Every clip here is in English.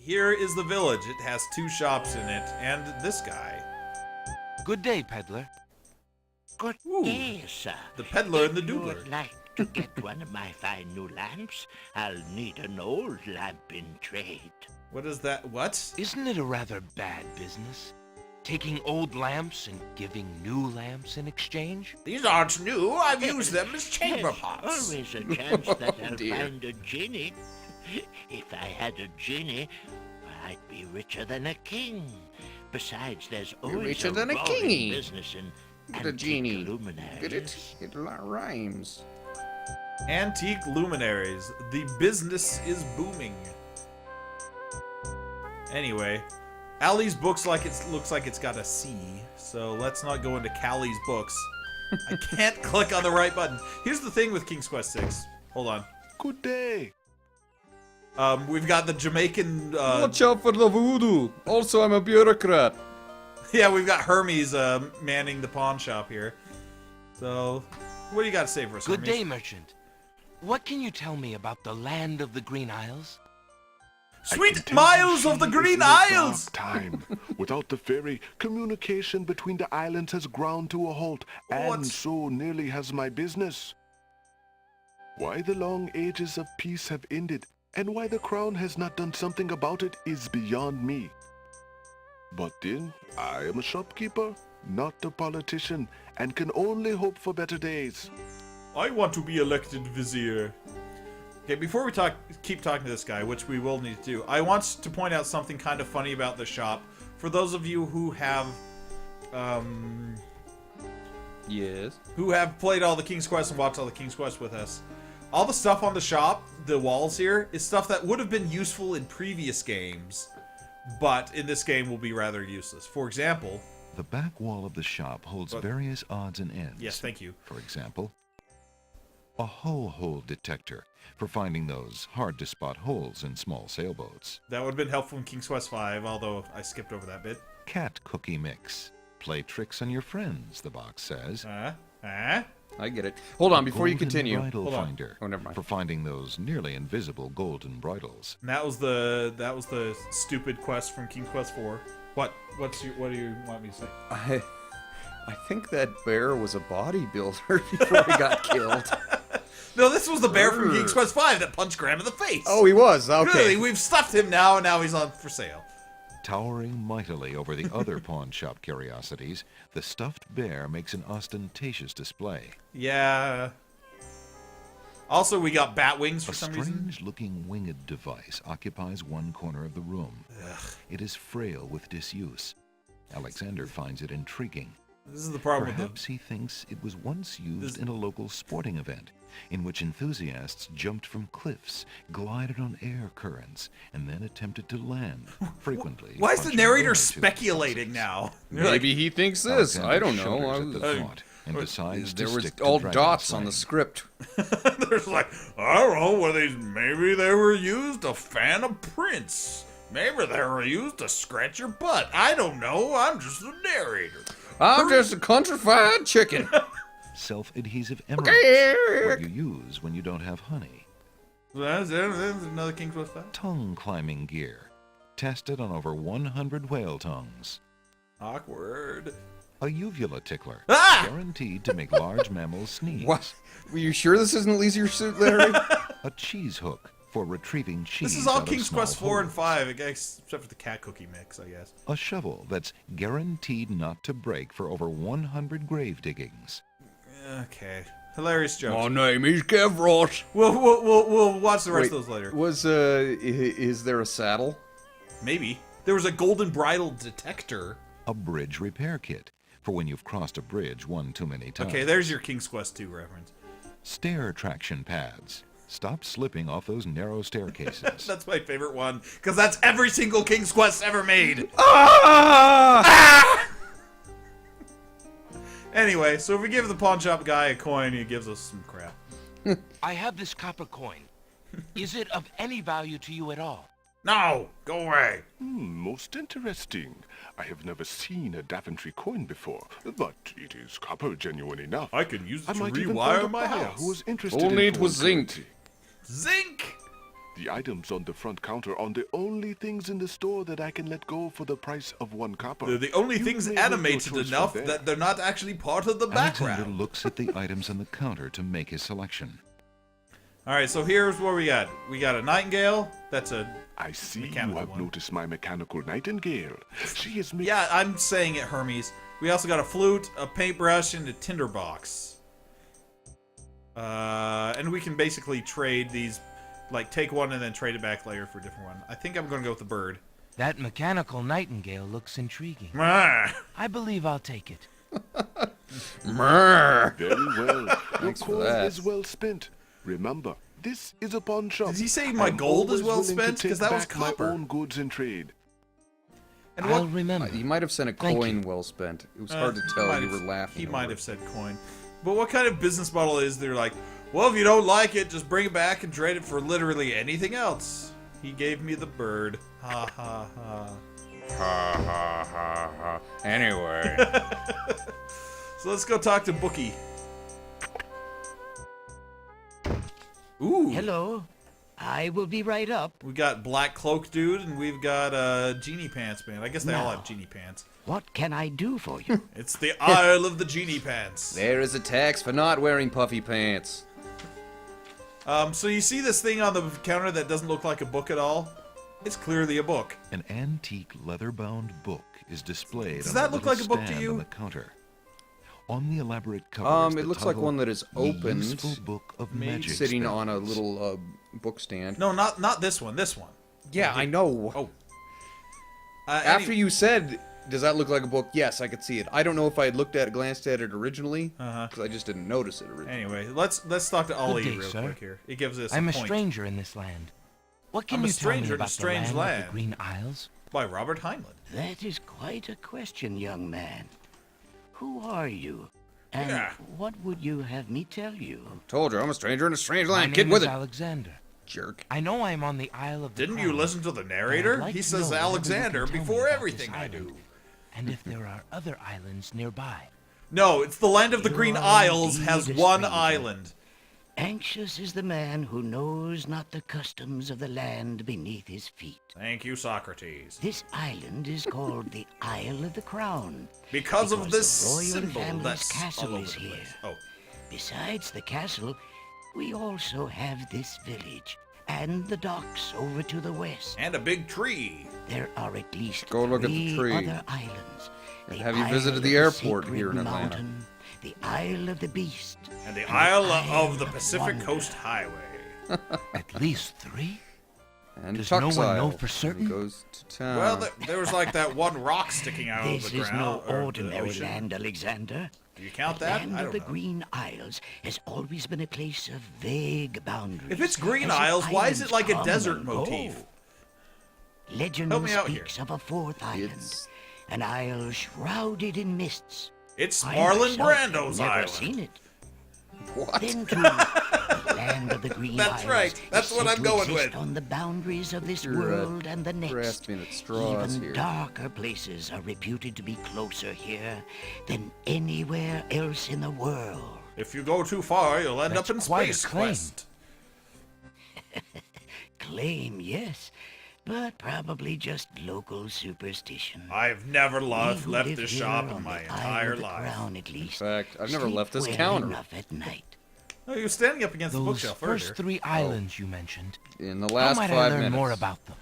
Here is the village. It has 2 shops in it, and this guy. Good day, peddler. Good Ooh, day, sir. the peddler and the If you doodler. would like to get one of my fine new lamps, I'll need an old lamp in trade. What is that? What? Isn't it a rather bad business? Taking old lamps and giving new lamps in exchange? These aren't new. I've used them as chamber There's pots. always a chance that I'll dear. find a genie. If I had a genie, I'd be richer than a king. Besides, there's always richer a than a roaring kingy. business in Get a antique genie. luminaries. Get it? It rhymes. Antique luminaries. The business is booming. Anyway, Allie's books looks like it's got a C, so let's not go into Callie's books. I can't click on the right button. Here's the thing with King's Quest 6. Hold on. Good day. We've got the Jamaican. Watch out for the voodoo. Also, I'm a bureaucrat. Yeah, we've got Hermes manning the pawn shop here. So, what do you got to say for us, Good Hermes? day, merchant. What can you tell me about the land of the Green Isles? Sweet miles of the Green Isles! Time. Without the ferry, communication between the islands has ground to a halt, and What? so nearly has my business. Why the long ages of peace have ended, and why the crown has not done something about it is beyond me. But then, I am a shopkeeper, not a politician, and can only hope for better days. I want to be elected vizier. Okay, before we keep talking to this guy, which we will need to do, I want to point out something kind of funny about the shop. For those of you who have, Yes. who have played all the King's Quest and watched all the King's Quest with us, all the stuff on the shop, the walls here, is stuff that would have been useful in previous games, but in this game will be rather useless. For example... The back wall of the shop holds various odds and ends. Yes, thank you. For example, a hull hole detector for finding those hard-to-spot holes in small sailboats. That would have been helpful in King's Quest 5, although I skipped over that bit. Cat cookie mix. Play tricks on your friends, the box says. I get it. Hold on, before you Golden continue. Bridle Hold on. finder. Oh, never mind. For finding those nearly invisible golden bridles. And that was the stupid quest from King's Quest 4. What do you want me to say? I think that bear was a bodybuilder before he got killed. No, this was the bear from King's Quest 5 that punched Graham in the face. Oh, he was. Okay. Really, we've stuffed him now, and now he's on for sale. Towering mightily over the other pawn shop curiosities, the stuffed bear makes an ostentatious display. Yeah. Also, we got bat wings for A some reason. strange-looking winged device occupies one corner of the room. It is frail with disuse. Alexander finds it intriguing. This is the problem Perhaps he thinks it was once used in a local sporting event, in which enthusiasts jumped from cliffs, glided on air currents, and then attempted to land, frequently. Why is the punching narrator air to speculating their now? Maybe he thinks this. Alexander I don't shudders know. at the thought and decides There to was stick to all dragon dots on the slaying. script. There's like, I don't know, maybe they were used to fan a prince. Maybe they were used to scratch your butt. I don't know. I'm just the narrator. I'm just a countrified chicken. Self-adhesive emeralds, what you use when you don't have honey. That's another King's Quest 5. Tongue climbing gear, tested on over 100 whale tongues. Awkward. A uvula tickler, Ah! guaranteed to make large mammals sneeze. What? Were you sure this isn't Leisure Suit Larry? A cheese hook for retrieving cheese. This is all out of King's small Quest 4 and holes. 5, I guess, except for the cat cookie mix, I guess. A shovel that's guaranteed not to break for over 100 grave diggings. Okay. Hilarious jokes. My name is Kevros. We'll watch the rest Wait, of those later. is there a saddle? Maybe. There was a golden bridle detector. A bridge repair kit for when you've crossed a bridge one too many times. Okay, there's your King's Quest 2 reference. Stair traction pads. Stop slipping off those narrow staircases. That's my favorite one, because that's every single King's Quest ever made. Ah! Anyway, so if we give the pawn shop guy a coin, he gives us some crap. I have this copper coin. Is it of any value to you at all? No! Go away! Most interesting. I have never seen a Daventry coin before, but it is copper genuine enough. I can use it I to might even find a rewire my buyer house. who was interested Only in it was coin zinc. Zinc! The items on the front counter are the only things in the store that I can let go for the price of 1 copper. They're the only You things may make your animated choice enough from there. that they're not actually part of the Alexander background. looks at the items on the counter to make his selection. All right, so here's what we got. We got a nightingale. That's a... I see you Mechanical have one. noticed my mechanical nightingale. She is making... Yeah, I'm saying it, Hermes. We also got a flute, a paintbrush, and a tinderbox. And we can basically trade these, like take one and then trade it back later for a different one. I think I'm going to go with the bird. That mechanical nightingale looks intriguing. Mwah. I believe I'll take it. Mrrr. Very well. Your Thanks for coin that. is well spent. Remember, this is a pawn shop. Did he say my gold is always well willing to spent? take 'Cause that was back my copper. own goods in trade. And I'll what? remember. You might have sent a Thank coin you. well spent. It was hard to tell. might You have- were laughing. He over might it. have said coin. But what kind of business model is there? Like, well, if you don't like it, just bring it back and trade it for literally anything else. He gave me the bird. Ha ha ha. Ha ha ha ha. Anyway. So let's go talk to Bookie. Ooh. Hello. I will be right up. We got Black Cloak Dude, and we've got Genie Pants Man. I guess they all Now. have Genie Pants. What can I do for you? It's the Isle of the Genie Pants. There is a tax for not wearing puffy pants. So you see this thing on the counter that doesn't look like a book at all? It's clearly a book. An antique leather-bound book is displayed Does on that a look little like a book to stand you? on the counter. On the elaborate cover, is It the looks like title, one that is The opened, Useful Book of Maybe Magic sitting on a Spells. little book stand. No, not this one. This one. Yeah, I know. Oh. After you said, does that look like a book? Yes, I could see it. I don't know if I had glanced at it originally, because I just didn't notice it originally. Anyway, let's talk to Ollie day, real sir. quick here. It gives us I'm a point. stranger in this land. What can I'm a you tell me stranger in a about strange the land of land. the Green Isles? By Robert Heinlein. That is quite a question, young man. Who are you? And Yeah. what would you have me tell you? Told you, I'm a stranger in a strange My land. Get name with is it, Alexander. jerk. I know I'm on the Isle of the Didn't you Crown, listen to the but narrator? I'd like He to says know whatever you Alexander can tell me before about everything this I island, do. and if there are other islands nearby. No, it's the land of the You Green are Isles indeed has a one stranger. island. Anxious is the man who knows not the customs of the land beneath his feet. Thank you, Socrates. This island is called the Isle of the Crown. Because of this the royal symbol family's that's castle all over is the here. place. Oh, Besides the castle, we also have this village and the docks over to the west. and a big tree. There are at least Go look at the 3 tree. other islands. The Have you Isle visited of the airport Sacred here in Atlanta? Mountain, the Isle of the Beast, And the Isle Isle of the of Pacific Wonder. Coast Highway. At least 3? And Does Tuck's no one know Isle. for certain? He goes to town. Well, there was like that one rock sticking out of This the is ground. no or the ordinary ocean. land, Alexander. Do you count The that? land I of don't the know. Green Isles has always been a place of vague boundaries. If it's Green as if Isles, why is it islands like a come desert and motif? go. Legend Help me out speaks of a 4th island, It's- an isle shrouded in mists. It's I Marlon myself have Brando's never island. seen it. What? Then too, the land of the Green That's Isles right. That's is what said I'm to going exist with. on the boundaries of this You're, world and the next. grasping at straws Even here. darker places are reputed to be closer here than anywhere else in the world. If you go too far, you'll end That's up in quite a Space claim. Quest. Claim, yes, but probably just local superstition. I've never We left who left live this here shop on in my the Isle entire of the life. Crown, at least. In fact, I've never sleep left this well counter. enough at night. Oh, you're standing up against the Those bookshelf first earlier. 3 islands you mentioned. In the How last might 5 I learn minutes. more about them?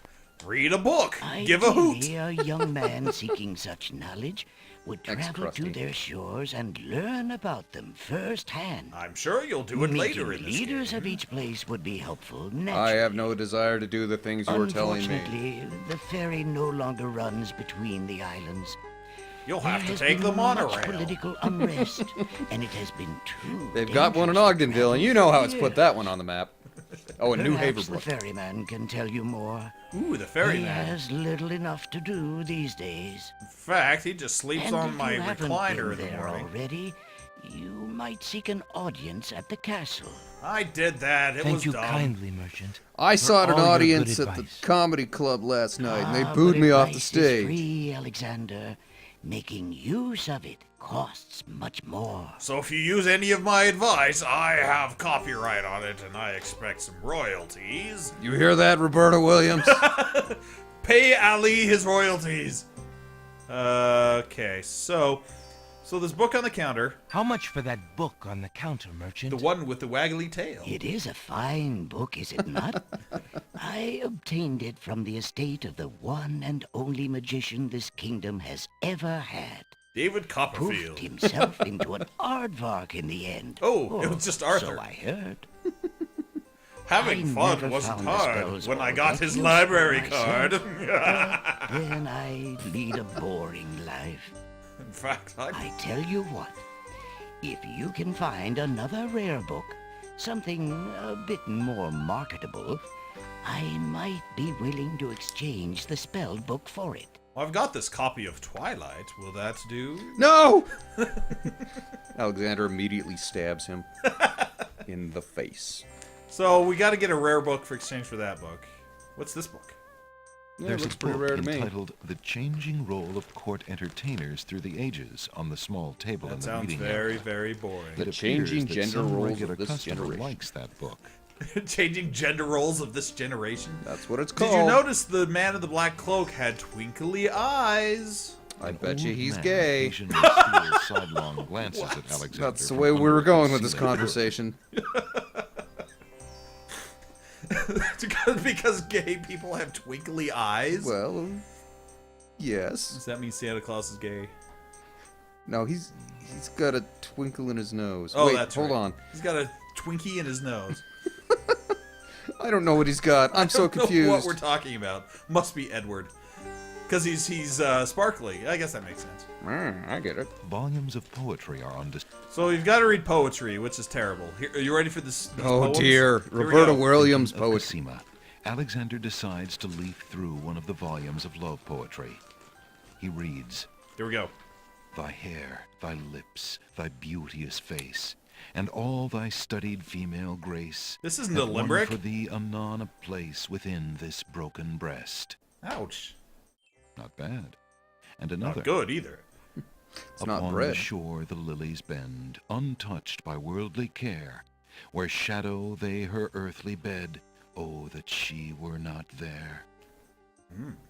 Read a book. Give a hoot. Ideally, a young man seeking such knowledge would Thanks, travel to Krusty. their shores and learn about them firsthand. I'm sure you'll do it later in Meeting this leaders game. of each place would be helpful. I have naturally. no desire to do the things you're telling me. Unfortunately, the ferry no longer runs between the islands. You'll There have to has take been the much monorail. political unrest, and it has been too They've got one in dangerous to Ogdenville, and you know how it's travel put that one on the map. Oh, and New Perhaps the Haverbrook. ferryman can tell you more. Ooh, the He ferryman. has little enough to do these days. In fact, he just sleeps And on if my you haven't recliner been in the there morning. already, you might seek an audience at the castle. I did that. It Thank was you dumb. kindly, merchant. I for sought an all your audience good at the advice. comedy club last night, and they Ah, booed but me off the advice is stage. free, Alexander. Making use of it costs much more. So if you use any of my advice, I have copyright on it, and I expect some royalties. You hear that, Roberta Williams? Pay Ali his royalties. Okay, so this book on the counter, How much for that book on the counter, merchant? the one with the waggly tail. It is a fine book, is it not? I obtained it from the estate of the one and only magician this kingdom has ever had. David Copperfield. Poofed himself into an aardvark in the end. Oh, it was just Arthur. So I heard. Having I fun never wasn't found the hard spells when I all got that his useful library myself. card. Then I lead a boring life. In fact, I tell you what, if you can find another rare book, something a bit more marketable, I might be willing to exchange the spelled book for it. I've got this copy of Twilight. Will that do? No! Alexander immediately stabs him in the face. So we got to get a rare book for exchange for that book. What's this book? Yeah, There's looks a pretty book rare to me. entitled The Changing Role of Court Entertainers Through the Ages on the small table in That the sounds reading very, area. very boring. It The appears changing that gender some roles regular of this customer generation. likes that book. Changing gender roles of this generation. That's what it's Did called. you notice the man in the black cloak had twinkly eyes? I An bet you old he's man gay. occasionally steals sidelong glances at Alexander. That's the from way we were under going with the this ceiling. conversation. Because gay people have twinkly eyes? Well, yes. Does that mean Santa Claus is gay? No, he's got a twinkle in his nose. Oh, Wait, that's hold right. on. He's got a Twinkie in his nose. I don't know what he's got. I'm so I don't know confused. what we're talking about. Must be Edward. Because he's sparkly. I guess that makes sense. I get it. Volumes of poetry are on display. So you've got to read poetry, which is terrible. Here, are you ready for this? these Oh poems? dear, Here we Roberta go. Williams Of poetry. Cosima, Alexander decides to leaf through one of the volumes of love poetry. He reads, Here we go. Thy hair, thy lips, thy beauteous face, and all thy studied female grace. This isn't have a won limerick. for thee anon a place within this broken breast. Ouch. Not bad. And another. Not good either. It's not Upon bread. the shore the lilies bend, untouched by worldly care, where shadow they her earthly bed. Oh, that she were not there.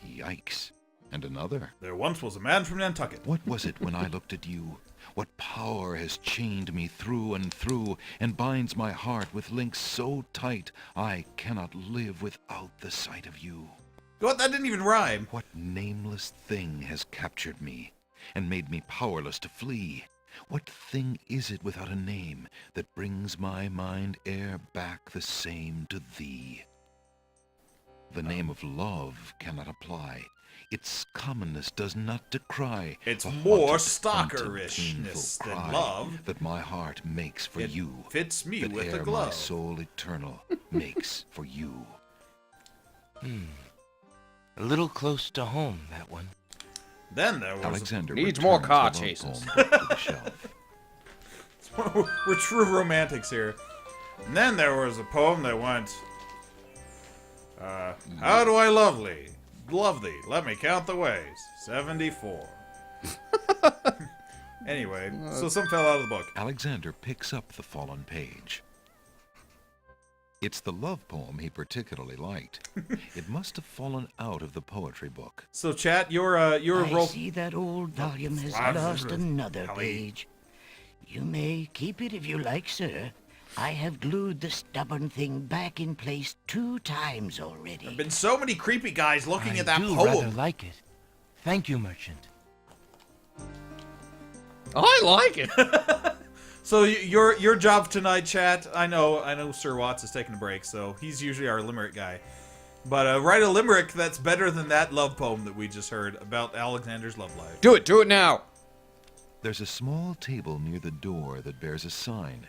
Yikes. And another. There once was a man from Nantucket. What was it when I looked at you? What power has chained me through and through, and binds my heart with links so tight I cannot live without the sight of you? What? That didn't even rhyme. What nameless thing has captured me, and made me powerless to flee? What thing is it without a name, that brings my mind e'er back the same to thee? The name of love cannot apply. Its commonness does not decry It's the more haunted, stalkerishness painful than cry love. that my heart makes for It you. fits me that with a ere my glove. soul eternal makes for you. A little close to home, that one. Then there was Alexander Needs more returns car the love chases. poem back to the shelf. we're true romantics here. And then there was a poem that went, how do I love thee? Love thee. Let me count the ways. 74. Anyway, so some fell out of the book. Alexander picks up the fallen page. It's the love poem he particularly liked. It must have fallen out of the poetry book. So chat, you're a I role. see that old volume has Flash lost is- another Hallie. page. You may keep it if you like, sir. I have glued the stubborn thing back in place 2 times already. Been so many creepy guys looking I at that do rather poem. like it. Thank you, merchant. I like it. So your job tonight, chat. I know Sir Watts is taking a break, so he's usually our limerick guy. But write a limerick that's better than that love poem that we just heard about Alexander's love life. Do it now. There's a small table near the door that bears a sign.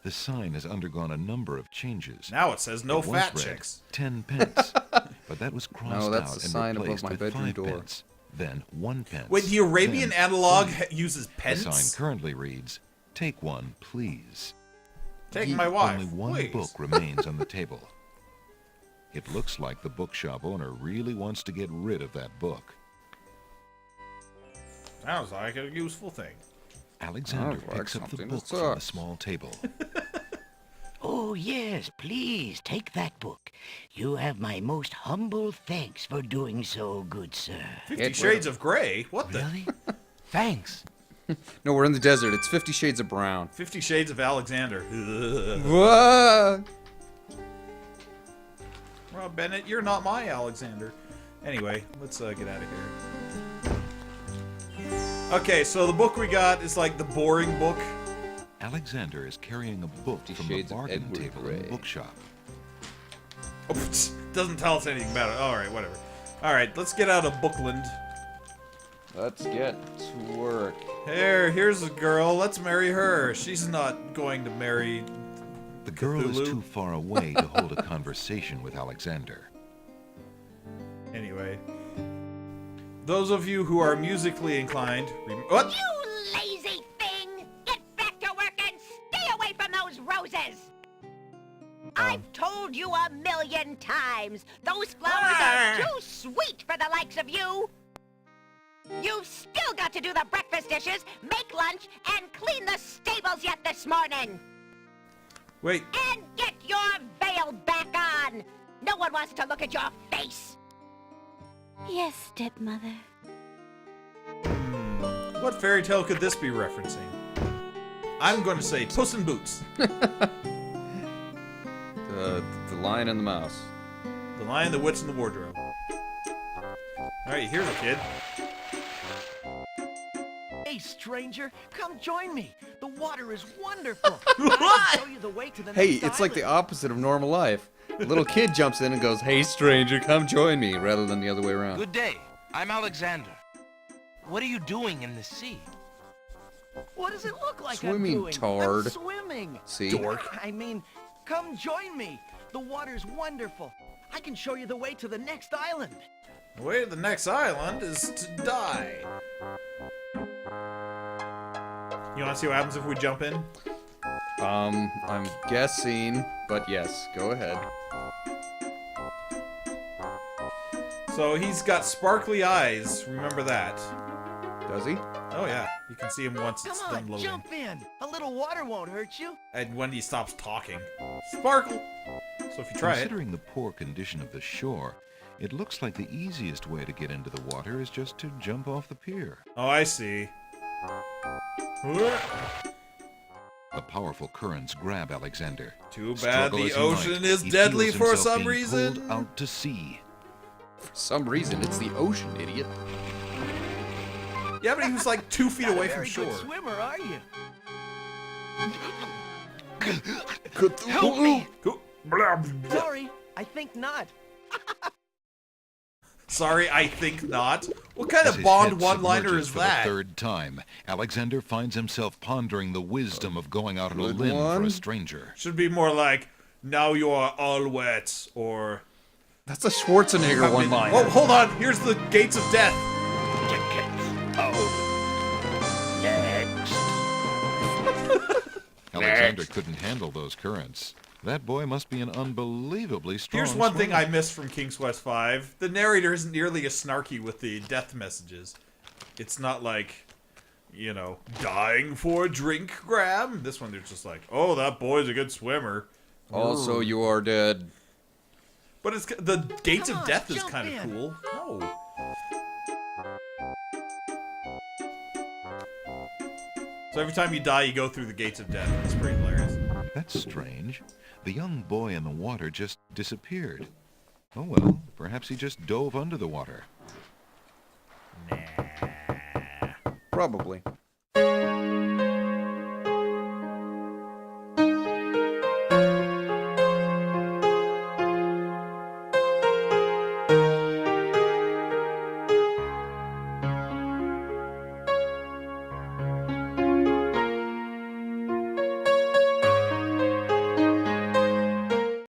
The sign has undergone a number of changes. Now it says no It once fat read chicks. 10 pence, but that was crossed that's out the and sign above replaced my with bedroom 5 door. pence, then 1 pence. Wait, the Arabian then analog 20. uses The pence? sign currently reads, "Take one, please." Take my wife, Only one please. book remains on the table. It looks like the bookshop owner really wants to get rid of that book. Sounds like a useful thing. Alexander Sounds like picks up the something book that from the sucks. small table. Oh, yes, please, take that book. You have my most humble thanks for doing so, good sir. 50 Shades of Grey? What the? Really? Thanks. No, we're in the desert. It's 50 Shades of Brown. 50 Shades of Alexander. Ugh. Whoa! Well, Bennett, you're not my Alexander. Anyway, let's get out of here. Okay, so the book we got is like the boring book. Alexander is carrying a book 50 from the Shades of bargain Edward table in the Grey. bookshop. Oh, doesn't tell us anything about it. Alright, whatever. Alright, let's get out of Bookland. Let's get to work. Here's a girl. Let's marry her. She's not going to marry The girl is Cthulhu. too far away to hold a conversation with Alexander. Anyway. Those of you who are musically inclined... What? You lazy thing! Get back to work and stay away from those roses! I've told you 1,000,000 times, those flowers are too sweet for the likes of you! You've still got to do the breakfast dishes, make lunch, and clean the stables yet this morning! Wait. And get your veil back on! No one wants to look at your face! Yes, stepmother. What fairy tale could this be referencing? I'm going to say Puss in Boots. The Lion and the Mouse. The Lion, the Witch, and the Wardrobe. Alright, here's a kid. Hey, stranger, come join me. The water is wonderful. I'll show you the way to the Hey, next it's like the island. opposite of normal life. The little kid jumps in and goes, "Hey, stranger, come join me," rather than the other way around. Good day. I'm Alexander. What are you doing in the sea? What does it look like Swimming, I'm doing? tard. I'm swimming. See? I mean, come join me. The water's wonderful. I can show you the way to the next island. The way to the next island is to die. You want to see what happens if we jump in? I'm guessing, but yes, go ahead. So he's got sparkly eyes. Remember that. Does he? Oh yeah, you can see him once it's Come done on, loading. jump in. A little water won't hurt you. And when he stops talking. Sparkle! So if you try it... Considering the poor condition of the shore, it looks like the easiest way to get into the water is just to jump off the pier. Oh, I see. The powerful currents grab Alexander. Too bad Struggle the as he ocean might, is he deadly feels for himself some being reason. pulled out to sea. For some reason, it's the ocean, idiot. Yeah, but he was like 2 feet Not away a from very shore. good swimmer, are you? Help me! Sorry, I think not. Sorry, I think not. What kind As of his Bond head one-liner submerges is for that? the third time, Alexander finds himself pondering the wisdom of going out on a Good limb for one. a stranger. Should be more like, now you are all wet, or... That's a Schwarzenegger one-liner. Oh, hold on! Here's the gates of death! Alexander couldn't handle those currents. That boy must be an unbelievably strong Here's one thing swimmer. I missed from King's Quest V. The narrator isn't nearly as snarky with the death messages. It's not like, you know, dying for a drink, Graham. This one, they're just like, oh, that boy's a good swimmer. Also, you are dead. But it's the gates Come of on, death is jump kind of in. cool. No. So every time you die, you go through the gates of death. It's pretty hilarious. That's strange. The young boy in the water just disappeared. Oh well, perhaps he just dove under the water. Probably.